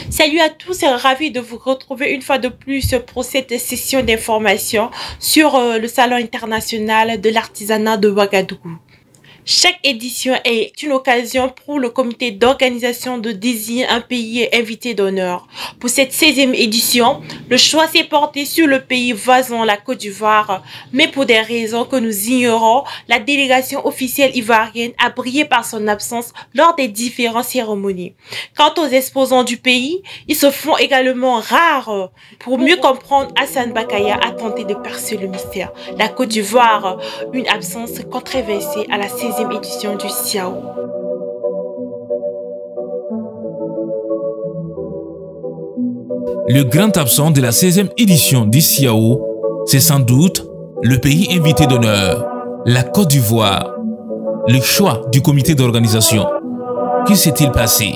Salut à tous et ravi de vous retrouver une fois de plus pour cette session d'information sur le Salon international de l'artisanat de Ouagadougou. Chaque édition est une occasion pour le comité d'organisation de désigner un pays invité d'honneur. Pour cette 16e édition, le choix s'est porté sur le pays voisin, la Côte d'Ivoire, mais pour des raisons que nous ignorons, la délégation officielle ivoirienne a brillé par son absence lors des différentes cérémonies. Quant aux exposants du pays, ils se font également rares. Pour mieux comprendre, Hassan Bakaya a tenté de percer le mystère. La Côte d'Ivoire, une absence controversée à la 16e édition du SIAO. Le grand absent de la 16e édition du SIAO, c'est sans doute le pays invité d'honneur, la Côte d'Ivoire. Le choix du comité d'organisation. Que s'est-il passé?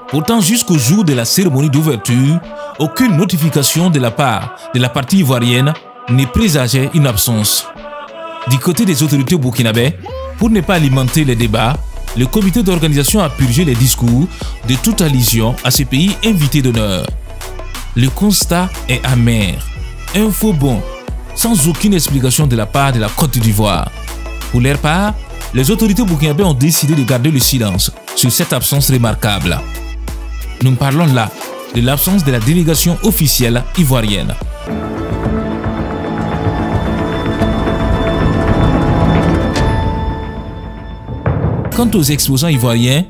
Pourtant, jusqu'au jour de la cérémonie d'ouverture, aucune notification de la part de la partie ivoirienne ne présageait une absence. Du côté des autorités burkinabées, pour ne pas alimenter les débats, le comité d'organisation a purgé les discours de toute allusion à ce pays invité d'honneur. Le constat est amer. Un faux bond, sans aucune explication de la part de la Côte d'Ivoire. Pour leur part, les autorités burkinabées ont décidé de garder le silence sur cette absence remarquable. Nous parlons là de l'absence de la délégation officielle ivoirienne. Quant aux exposants ivoiriens,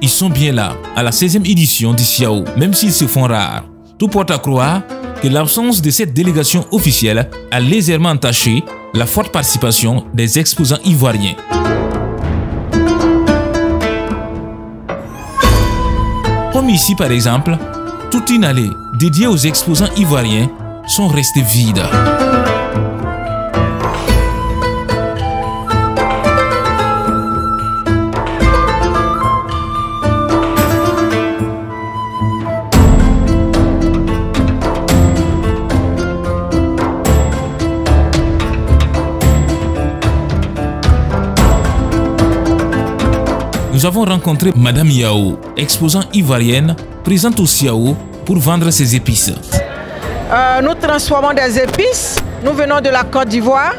ils sont bien là, à la 16e édition du SIAO, même s'ils se font rares. Tout porte à croire que l'absence de cette délégation officielle a légèrement entaché la forte participation des exposants ivoiriens. Comme ici par exemple, toute une allée dédiée aux exposants ivoiriens sont restées vides. Nous avons rencontré Madame Yao, exposant ivoirienne, présente au SIAO pour vendre ses épices. Nous transformons des épices. Nous venons de la Côte d'Ivoire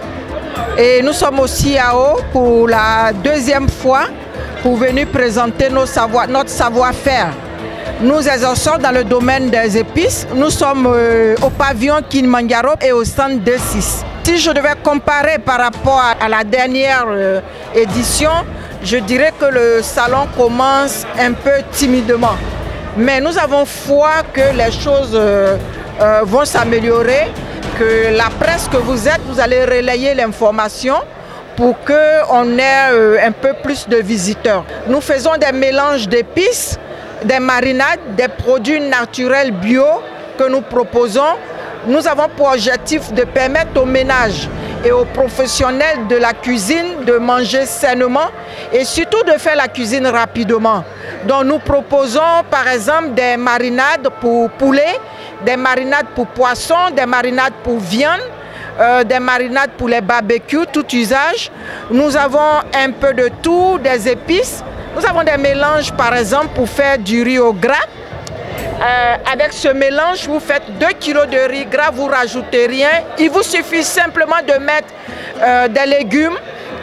et nous sommes au SIAO pour la 2e fois pour venir présenter notre savoir-faire. Nous exerçons dans le domaine des épices. Nous sommes au pavillon Kilimanjaro et au stand 2-6. Si je devais comparer par rapport à la dernière édition, je dirais que le salon commence un peu timidement. Mais nous avons foi que les choses vont s'améliorer, que la presse que vous êtes, vous allez relayer l'information pour qu'on ait un peu plus de visiteurs. Nous faisons des mélanges d'épices, des marinades, des produits naturels bio que nous proposons. Nous avons pour objectif de permettre aux ménages et aux professionnels de la cuisine de manger sainement et surtout de faire la cuisine rapidement. Donc nous proposons par exemple des marinades pour poulet, des marinades pour poisson, des marinades pour viande, des marinades pour les barbecues, tout usage. Nous avons un peu de tout, des épices. Nous avons des mélanges par exemple pour faire du riz au gras. Avec ce mélange, vous faites 2 kg de riz gras, vous rajoutez rien. Il vous suffit simplement de mettre des légumes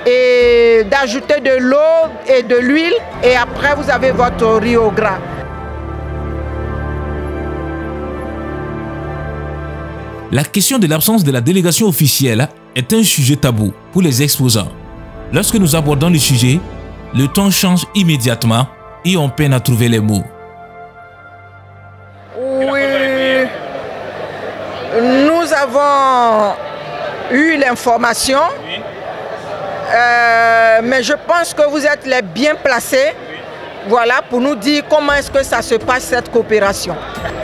et d'ajouter de l'eau et de l'huile. Et après, vous avez votre riz au gras. La question de l'absence de la délégation officielle est un sujet tabou pour les exposants. Lorsque nous abordons le sujet, le ton change immédiatement et on peine à trouver les mots. Oui, nous avons eu l'information, mais je pense que vous êtes les bien placés, voilà, pour nous dire comment est-ce que ça se passe cette coopération.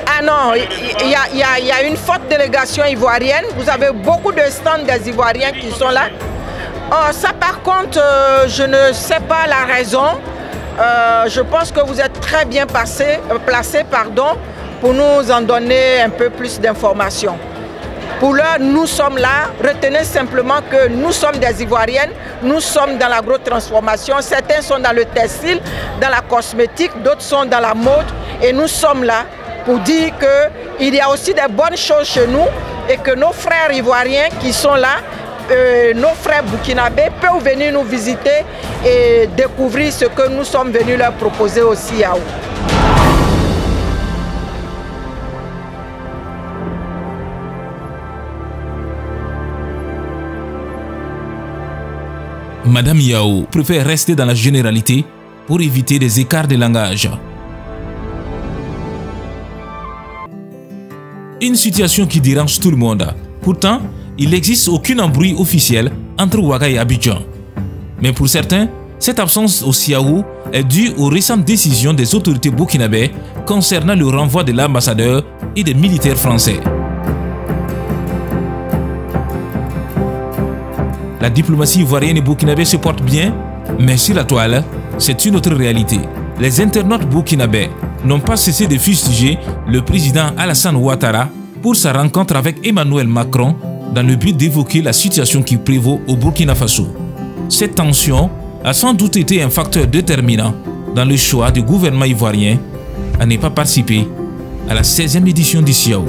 Ah non, il y a une forte délégation ivoirienne, vous avez beaucoup de stands des Ivoiriens qui sont là. Oh, ça par contre, je ne sais pas la raison, je pense que vous êtes très bien placés, pour nous en donner un peu plus d'informations. Pour l'heure, nous sommes là. Retenez simplement que nous sommes des Ivoiriennes, nous sommes dans l'agrotransformation. Certains sont dans le textile, dans la cosmétique, d'autres sont dans la mode. Et nous sommes là pour dire qu'il y a aussi des bonnes choses chez nous et que nos frères ivoiriens qui sont là, nos frères burkinabés peuvent venir nous visiter et découvrir ce que nous sommes venus leur proposer aussi à eux. Madame Yao préfère rester dans la généralité pour éviter des écarts de langage. Une situation qui dérange tout le monde. Pourtant, il n'existe aucun embrouille officiel entre Ouaga et Abidjan. Mais pour certains, cette absence au Siaou est due aux récentes décisions des autorités burkinabées concernant le renvoi de l'ambassadeur et des militaires français. La diplomatie ivoirienne et burkinabé se porte bien, mais sur la toile, c'est une autre réalité. Les internautes burkinabés n'ont pas cessé de fustiger le président Alassane Ouattara pour sa rencontre avec Emmanuel Macron dans le but d'évoquer la situation qui prévaut au Burkina Faso. Cette tension a sans doute été un facteur déterminant dans le choix du gouvernement ivoirien à ne pas participer à la 16e édition du Siaou.